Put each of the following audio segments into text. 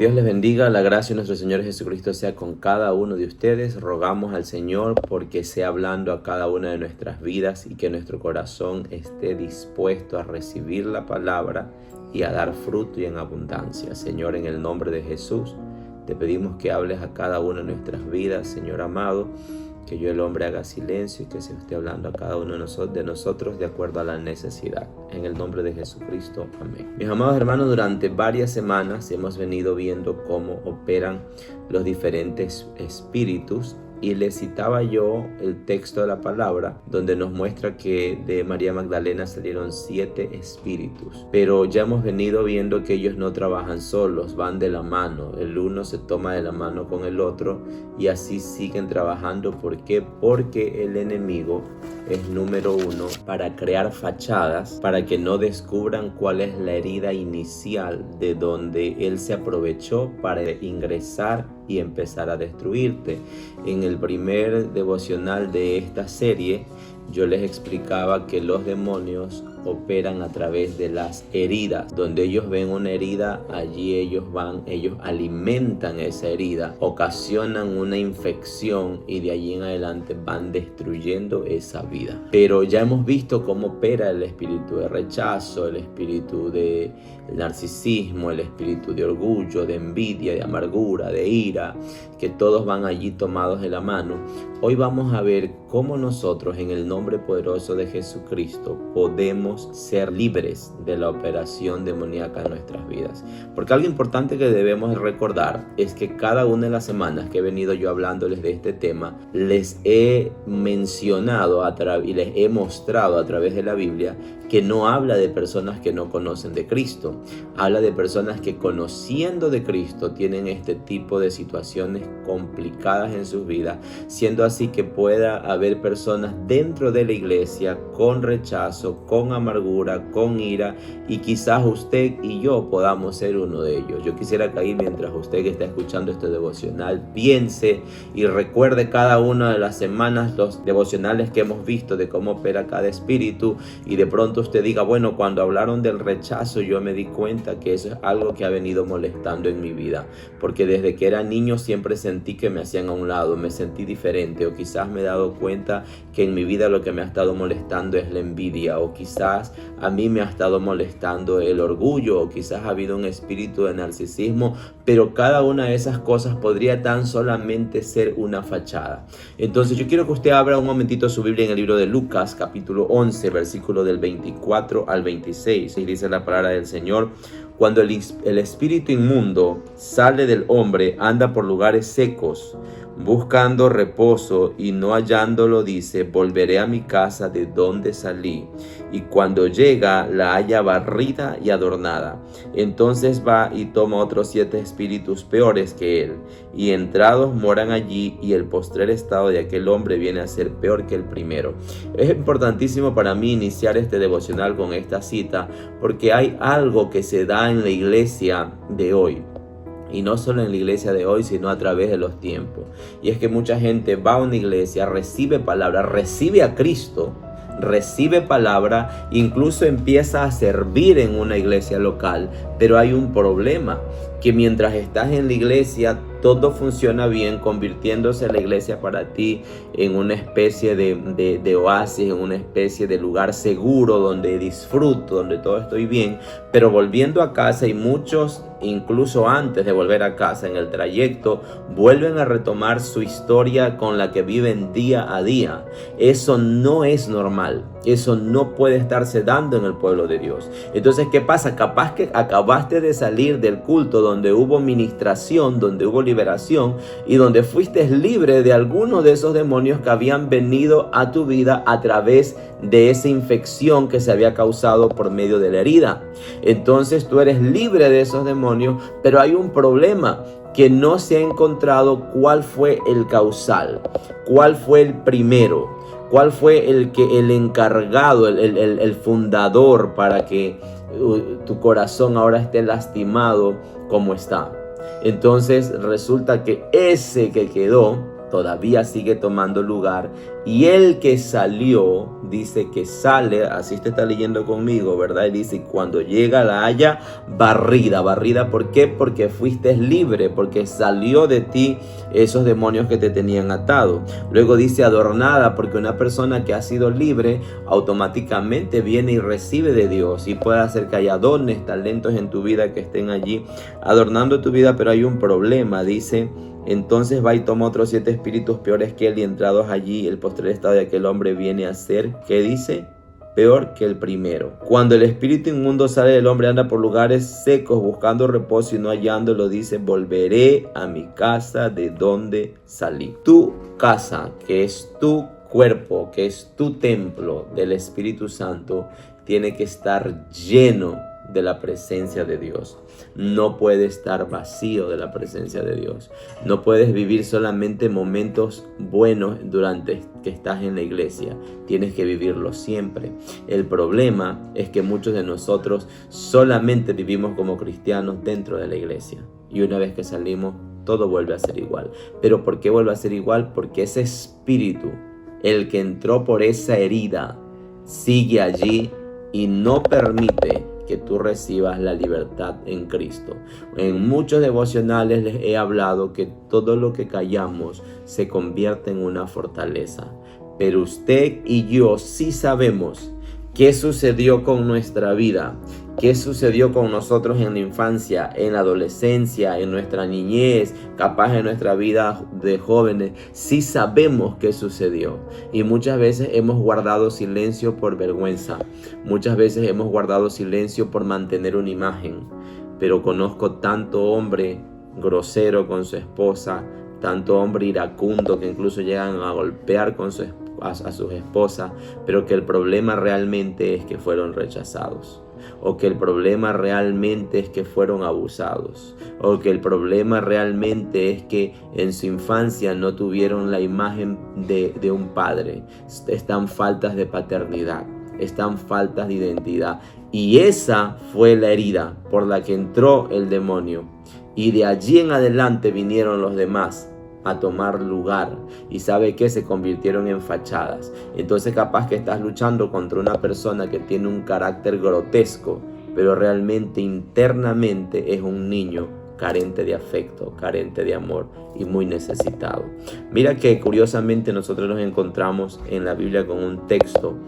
Dios les bendiga, la gracia de nuestro Señor Jesucristo sea con cada uno de ustedes. Rogamos al Señor porque sea hablando a cada una de nuestras vidas y que nuestro corazón esté dispuesto a recibir la palabra y a dar fruto y en abundancia. Señor, en el nombre de Jesús, te pedimos que hables a cada una de nuestras vidas, Señor amado, que yo el hombre haga silencio y que se esté hablando a cada uno de nosotros de acuerdo a la necesidad. En el nombre de Jesucristo, amén. Mis amados hermanos, durante varias semanas hemos venido viendo cómo operan los diferentes espíritus y les citaba yo el texto de la palabra donde nos muestra que de María Magdalena salieron 7 espíritus. Pero ya hemos venido viendo que ellos no trabajan solos, van de la mano. El uno se toma de la mano con el otro y así siguen trabajando. ¿Por qué? Porque el enemigo es número 1 para crear fachadas, para que no descubran cuál es la herida inicial de donde él se aprovechó para ingresar y empezar a destruirte. En el primer devocional de esta serie, yo les explicaba que los demonios operan a través de las heridas. Donde ellos ven una herida, allí ellos alimentan esa herida, ocasionan una infección y de allí en adelante van destruyendo esa vida. Pero ya hemos visto cómo opera el espíritu de rechazo, el espíritu de narcisismo, el espíritu de orgullo, de envidia, de amargura, de ira, que todos van allí tomados de la mano. Hoy vamos a ver cómo nosotros, en el nombre poderoso de Jesucristo, podemos ser libres de la operación demoníaca en nuestras vidas. Porque algo importante que debemos recordar es que cada una de las semanas que he venido yo hablándoles de este tema, les he mencionado y les he mostrado a través de la Biblia que no habla de personas que no conocen de Cristo. Habla de personas que, conociendo de Cristo, tienen este tipo de situaciones complicadas en sus vidas, siendo así que pueda haber personas dentro de la iglesia con rechazo, con amargura, con ira, y quizás usted y yo podamos ser uno de ellos. Yo quisiera que ahí, mientras usted que está escuchando este devocional, piense y recuerde cada una de las semanas los devocionales que hemos visto de cómo opera cada espíritu, y de pronto usted diga, bueno, cuando hablaron del rechazo yo me di cuenta que eso es algo que ha venido molestando en mi vida, porque desde que era niño siempre sentí que me hacían a un lado, me sentí diferente, o quizás me he dado cuenta que en mi vida lo que me ha estado molestando es la envidia, o quizás a mí me ha estado molestando el orgullo, o quizás ha habido un espíritu de narcisismo, pero cada una de esas cosas podría tan solamente ser una fachada. Entonces yo quiero que usted abra un momentito su Biblia en el libro de Lucas, capítulo 11, versículo del 24 al 26, y dice la palabra del Señor: cuando el espíritu inmundo sale del hombre, anda por lugares secos, buscando reposo, y no hallándolo, dice: volveré a mi casa de donde salí. Y cuando llega, la halla barrida y adornada. Entonces va y toma otros 7 espíritus peores que él, y entrados moran allí, y el postrer estado de aquel hombre viene a ser peor que el primero. Es importantísimo para mí iniciar este devocional con esta cita, porque hay algo que se da en la iglesia de hoy. Y no solo en la iglesia de hoy, sino a través de los tiempos. Y es que mucha gente va a una iglesia, recibe palabra, recibe a Cristo, recibe palabra, incluso empieza a servir en una iglesia local. Pero hay un problema, que mientras estás en la iglesia todo funciona bien, convirtiéndose la iglesia para ti en una especie de oasis, en una especie de lugar seguro donde disfruto, donde todo estoy bien. Pero volviendo a casa, y muchos incluso antes de volver a casa, en el trayecto, vuelven a retomar su historia con la que viven día a día. Eso no es normal. Eso no puede estarse dando en el pueblo de Dios. Entonces, ¿qué pasa? Capaz que acabaste de salir del culto donde hubo ministración, donde hubo liberación, y donde fuiste libre de alguno de esos demonios que habían venido a tu vida a través de esa infección que se había causado por medio de la herida. Entonces tú eres libre de esos demonios, pero hay un problema, que no se ha encontrado cuál fue el causal, cuál fue el primero, cuál fue el encargado, el fundador para que tu corazón ahora esté lastimado como está. Entonces resulta que ese que quedó todavía sigue tomando lugar Y el que salió, dice que sale, así te está leyendo conmigo, ¿verdad? Y dice, cuando llega la haya barrida. ¿Barrida por qué? Porque fuiste libre, porque salió de ti esos demonios que te tenían atado. Luego dice adornada, porque una persona que ha sido libre automáticamente viene y recibe de Dios y puede hacer que haya dones, talentos en tu vida que estén allí adornando tu vida. Pero hay un problema, dice: entonces va y toma otros 7 espíritus peores que él, y entrados allí, el postrer estado de aquel hombre viene a ser, ¿qué dice? Peor que el primero. Cuando el espíritu inmundo sale del hombre, anda por lugares secos buscando reposo y no hallándolo, dice: volveré a mi casa de donde salí. Tu casa, que es tu cuerpo, que es tu templo del Espíritu Santo, tiene que estar lleno de la presencia de Dios. No puede estar vacío de la presencia de Dios. No puedes vivir solamente momentos buenos durante que estás en la iglesia. Tienes que vivirlo siempre. El problema es que muchos de nosotros solamente vivimos como cristianos dentro de la iglesia. Y una vez que salimos, todo vuelve a ser igual. ¿Pero por qué vuelve a ser igual? Porque ese espíritu, el que entró por esa herida, sigue allí y no permite que tú recibas la libertad en Cristo. En muchos devocionales les he hablado que todo lo que callamos se convierte en una fortaleza. Pero usted y yo sí sabemos qué sucedió con nuestra vida, qué sucedió con nosotros en la infancia, en la adolescencia, en nuestra niñez, capaz en nuestra vida de jóvenes. Sí sabemos qué sucedió, y muchas veces hemos guardado silencio por vergüenza. Muchas veces hemos guardado silencio por mantener una imagen. Pero conozco tanto hombre grosero con su esposa, tanto hombre iracundo que incluso llegan a golpear con a sus esposas, pero que el problema realmente es que fueron rechazados, o que el problema realmente es que fueron abusados, o que el problema realmente es que en su infancia no tuvieron la imagen de un padre. Están faltas de paternidad, están faltas de identidad, y esa fue la herida por la que entró el demonio, y de allí en adelante vinieron los demás a tomar lugar, y sabe que se convirtieron en fachadas. Entonces capaz que estás luchando contra una persona que tiene un carácter grotesco, pero realmente internamente es un niño carente de afecto, carente de amor y muy necesitado. Mira que curiosamente nosotros nos encontramos en la Biblia con un texto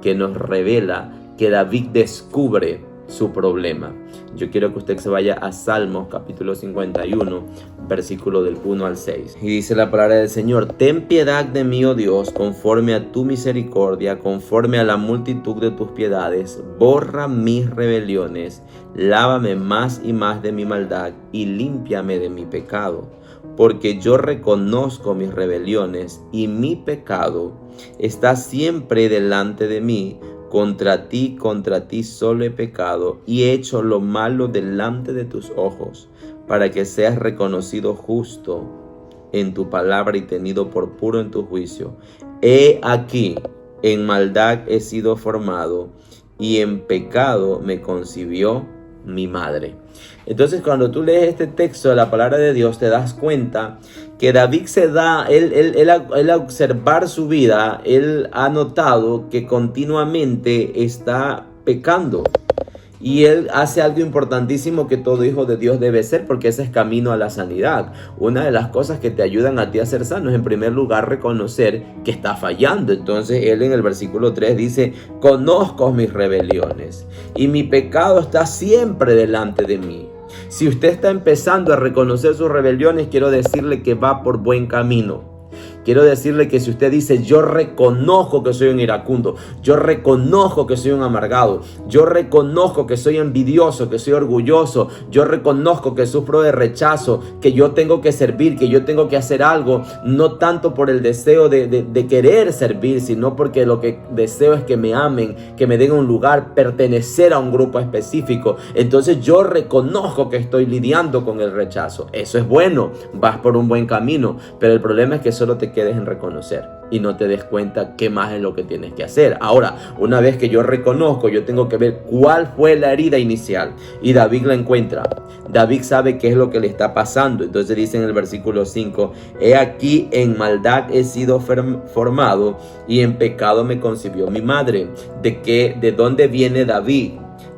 que nos revela que David descubre su problema. Yo quiero que usted se vaya a Salmos capítulo 51, versículo del 1 al 6. Y dice la palabra del Señor: ten piedad de mí, oh Dios, conforme a tu misericordia, conforme a la multitud de tus piedades. Borra mis rebeliones, lávame más y más de mi maldad y límpiame de mi pecado. Porque yo reconozco mis rebeliones y mi pecado está siempre delante de mí. Contra ti solo he pecado y he hecho lo malo delante de tus ojos, para que seas reconocido justo en tu palabra y tenido por puro en tu juicio. He aquí, en maldad he sido formado, y en pecado me concibió mi madre. Entonces, cuando tú lees este texto de la palabra de Dios, te das cuenta que David él al observar su vida, él ha notado que continuamente está pecando. Y él hace algo importantísimo que todo hijo de Dios debe ser, porque ese es camino a la sanidad. Una de las cosas que te ayudan a ti a ser sano es, en primer lugar, reconocer que está fallando. Entonces él en el versículo 3 dice: conozco mis rebeliones y mi pecado está siempre delante de mí. Si usted está empezando a reconocer sus rebeliones, quiero decirle que va por buen camino. Quiero decirle que si usted dice: yo reconozco que soy un iracundo, yo reconozco que soy un amargado, yo reconozco que soy envidioso, que soy orgulloso, yo reconozco que sufro de rechazo, que yo tengo que servir, que yo tengo que hacer algo, no tanto por el deseo de querer servir, sino porque lo que deseo es que me amen, que me den un lugar, pertenecer a un grupo específico. Entonces yo reconozco que estoy lidiando con el rechazo. Eso es bueno, vas por un buen camino, pero el problema es que solo te quedes en reconocer y no te des cuenta qué más es lo que tienes que hacer. Ahora, una vez que yo reconozco, yo tengo que ver cuál fue la herida inicial. Y David la encuentra. David sabe qué es lo que le está pasando. Entonces dice en el versículo 5, he aquí en maldad he sido formado y en pecado me concibió mi madre. ¿De dónde viene David?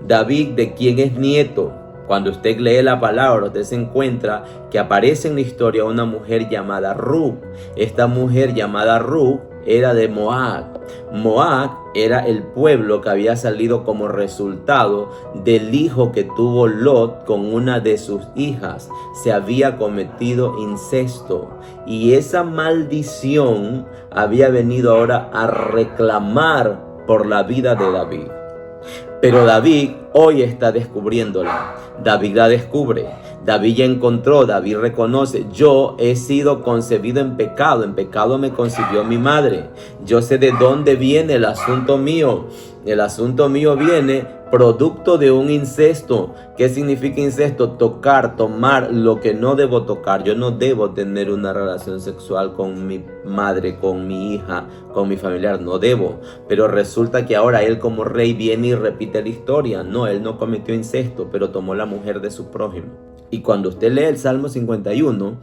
David, ¿de quién es nieto? Cuando usted lee la palabra, usted se encuentra que aparece en la historia una mujer llamada Ruth. Esta mujer llamada Ruth era de Moab. Moab era el pueblo que había salido como resultado del hijo que tuvo Lot con una de sus hijas. Se había cometido incesto y esa maldición había venido ahora a reclamar por la vida de David. Pero David hoy está descubriéndola. David la descubre. David ya encontró, David reconoce, yo he sido concebido en pecado me concibió mi madre. Yo sé de dónde viene el asunto mío. El asunto mío viene producto de un incesto. ¿Qué significa incesto? Tocar, tomar lo que no debo tocar. Yo no debo tener una relación sexual con mi madre, con mi hija, con mi familiar. No debo. Pero resulta que ahora él como rey viene y repite la historia. No, él no cometió incesto, pero tomó la mujer de su prójimo. Y cuando usted lee el Salmo 51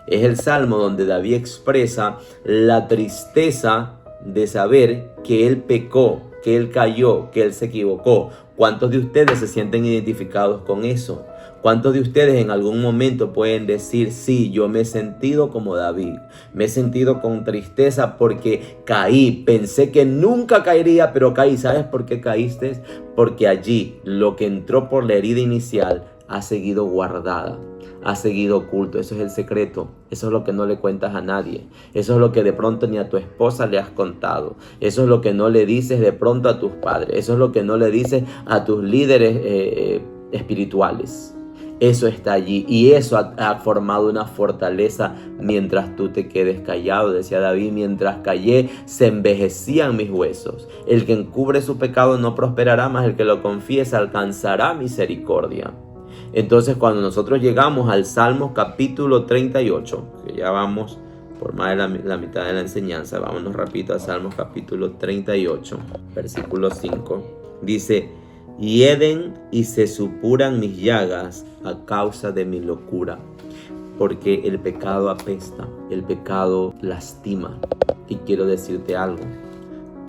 es el salmo donde David expresa la tristeza de saber que él pecó, que él cayó, que él se equivocó. ¿Cuántos de ustedes se sienten identificados con eso? ¿Cuántos de ustedes en algún momento pueden decir, sí, yo me he sentido como David? Me he sentido con tristeza porque caí. Pensé que nunca caería, pero caí. ¿Sabes por qué caíste? Porque allí lo que entró por la herida inicial ha seguido guardada, ha seguido oculto. Eso es el secreto. Eso es lo que no le cuentas a nadie. Eso es lo que de pronto ni a tu esposa le has contado. Eso es lo que no le dices de pronto a tus padres. Eso es lo que no le dices a tus líderes espirituales. Eso está allí y eso ha formado una fortaleza mientras tú te quedes callado. Decía David, mientras callé se envejecían mis huesos. El que encubre su pecado no prosperará, mas el que lo confiesa alcanzará misericordia. Entonces cuando nosotros llegamos al Salmo capítulo 38, que ya vamos por más de la mitad de la enseñanza, vámonos rapidito al Salmo capítulo 38, versículo 5, dice, hieden y se supuran mis llagas a causa de mi locura, porque el pecado apesta, el pecado lastima. Y quiero decirte algo,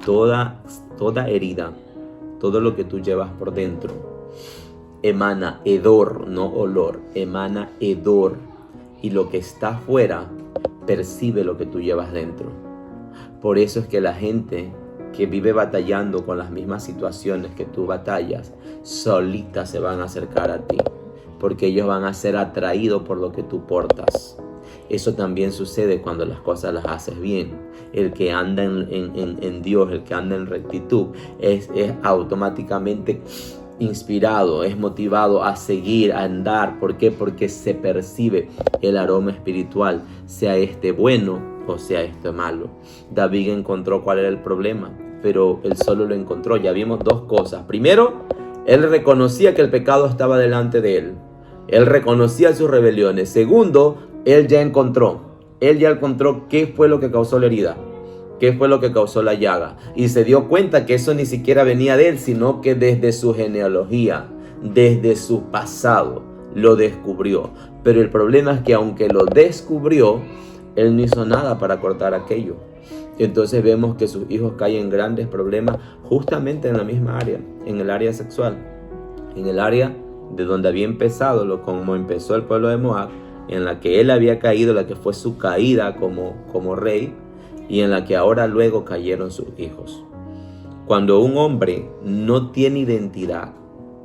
toda herida, todo lo que tú llevas por dentro, emana hedor, no olor, emana hedor, y lo que está afuera percibe lo que tú llevas dentro. Por eso es que la gente que vive batallando con las mismas situaciones que tú batallas, solitas se van a acercar a ti, porque ellos van a ser atraídos por lo que tú portas. Eso también sucede cuando las cosas las haces bien. El que anda en Dios, el que anda en rectitud, es automáticamente inspirado, es motivado a seguir, a andar. ¿Por qué? Porque se percibe el aroma espiritual, sea este bueno o sea este malo. David encontró cuál era el problema, pero él solo lo encontró. Ya vimos dos cosas. Primero, él reconocía que el pecado estaba delante de él. Él reconocía sus rebeliones. Segundo, él ya encontró qué fue lo que causó la herida, qué fue lo que causó la llaga. Y se dio cuenta que eso ni siquiera venía de él, sino que desde su genealogía, desde su pasado, lo descubrió. Pero el problema es que aunque lo descubrió, él no hizo nada para cortar aquello. Entonces vemos que sus hijos caen en grandes problemas justamente en la misma área, en el área sexual, en el área de donde había empezado, como empezó el pueblo de Moab, en la que él había caído, la que fue su caída como rey, y en la que ahora luego cayeron sus hijos. Cuando un hombre no tiene identidad,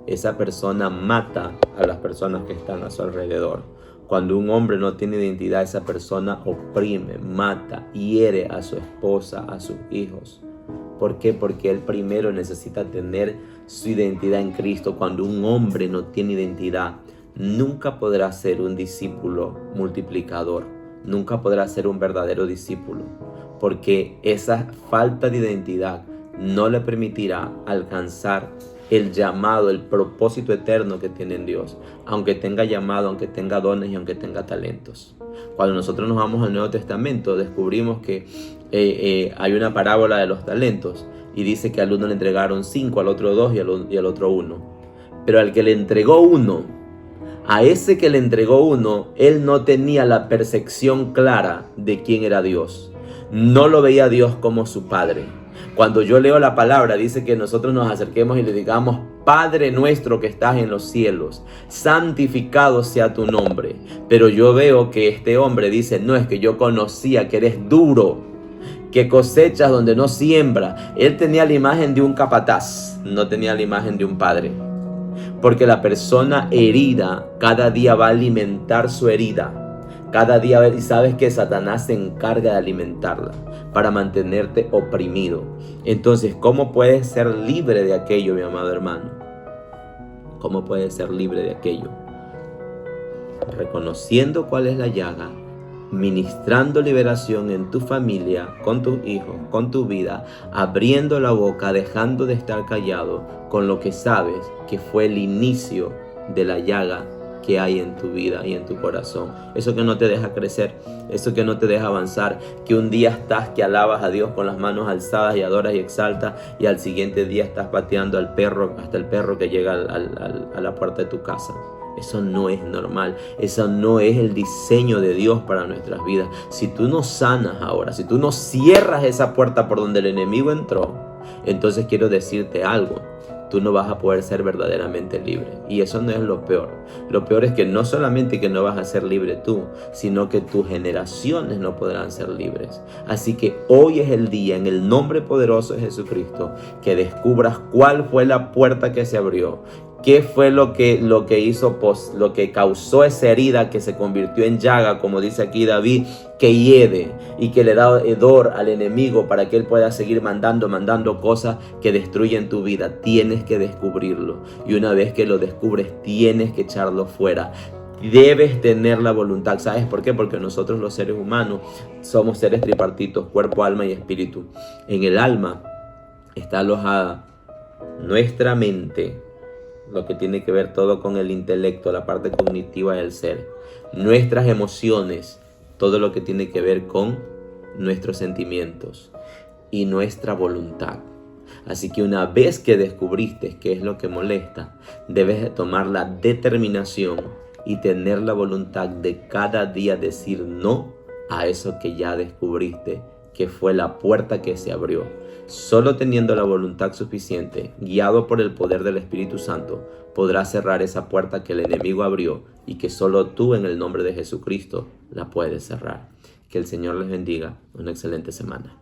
esa persona mata a las personas que están a su alrededor. Cuando un hombre no tiene identidad, esa persona oprime, mata, hiere a su esposa, a sus hijos. ¿Por qué? Porque él primero necesita tener su identidad en Cristo. Cuando un hombre no tiene identidad, nunca podrá ser un discípulo multiplicador. Nunca podrá ser un verdadero discípulo, porque esa falta de identidad no le permitirá alcanzar el llamado, el propósito eterno que tiene en Dios, aunque tenga llamado, aunque tenga dones y aunque tenga talentos. Cuando nosotros nos vamos al Nuevo Testamento, descubrimos que hay una parábola de los talentos y dice que al uno le entregaron 5, al otro 2 y al otro 1. Pero al que le entregó 1, a ese que le entregó 1, él no tenía la percepción clara de quién era Dios. No lo veía a Dios como su Padre. Cuando yo leo la palabra, dice que nosotros nos acerquemos y le digamos: Padre nuestro que estás en los cielos, santificado sea tu nombre. Pero yo veo que este hombre dice: no, es que yo conocía que eres duro, que cosechas donde no siembra. Él tenía la imagen de un capataz, no tenía la imagen de un padre. Porque la persona herida cada día va a alimentar su herida. Cada día, y sabes que Satanás se encarga de alimentarla para mantenerte oprimido. Entonces, ¿cómo puedes ser libre de aquello, mi amado hermano? ¿Cómo puedes ser libre de aquello? Reconociendo cuál es la llaga, ministrando liberación en tu familia, con tus hijos, con tu vida, abriendo la boca, dejando de estar callado con lo que sabes que fue el inicio de la llaga que hay en tu vida y en tu corazón. Eso que no te deja crecer, eso que no te deja avanzar, que un día estás que alabas a Dios con las manos alzadas y adoras y exaltas, y al siguiente día estás pateando al perro, hasta el perro que llega a la puerta de tu casa. Eso no es normal, eso no es el diseño de Dios para nuestras vidas. Si tú no sanas ahora, si tú no cierras esa puerta por donde el enemigo entró, entonces quiero decirte algo: tú no vas a poder ser verdaderamente libre. Y eso no es lo peor. Lo peor es que no solamente que no vas a ser libre tú, sino que tus generaciones no podrán ser libres. Así que hoy es el día, en el nombre poderoso de Jesucristo, que descubras cuál fue la puerta que se abrió. ¿Qué fue lo que hizo, lo que causó esa herida que se convirtió en llaga, como dice aquí David, que hiede y que le da hedor al enemigo para que él pueda seguir mandando cosas que destruyen tu vida? Tienes que descubrirlo, y una vez que lo descubres, tienes que echarlo fuera. Debes tener la voluntad. ¿Sabes por qué? Porque nosotros, los seres humanos, somos seres tripartitos: cuerpo, alma y espíritu. En el alma está alojada nuestra mente, lo que tiene que ver todo con el intelecto, la parte cognitiva del ser, nuestras emociones, todo lo que tiene que ver con nuestros sentimientos, y nuestra voluntad. Así que una vez que descubriste qué es lo que molesta, debes de tomar la determinación y tener la voluntad de cada día decir no a eso que ya descubriste, que fue la puerta que se abrió. Solo teniendo la voluntad suficiente, guiado por el poder del Espíritu Santo, podrás cerrar esa puerta que el enemigo abrió y que solo tú, en el nombre de Jesucristo, la puedes cerrar. Que el Señor les bendiga. Una excelente semana.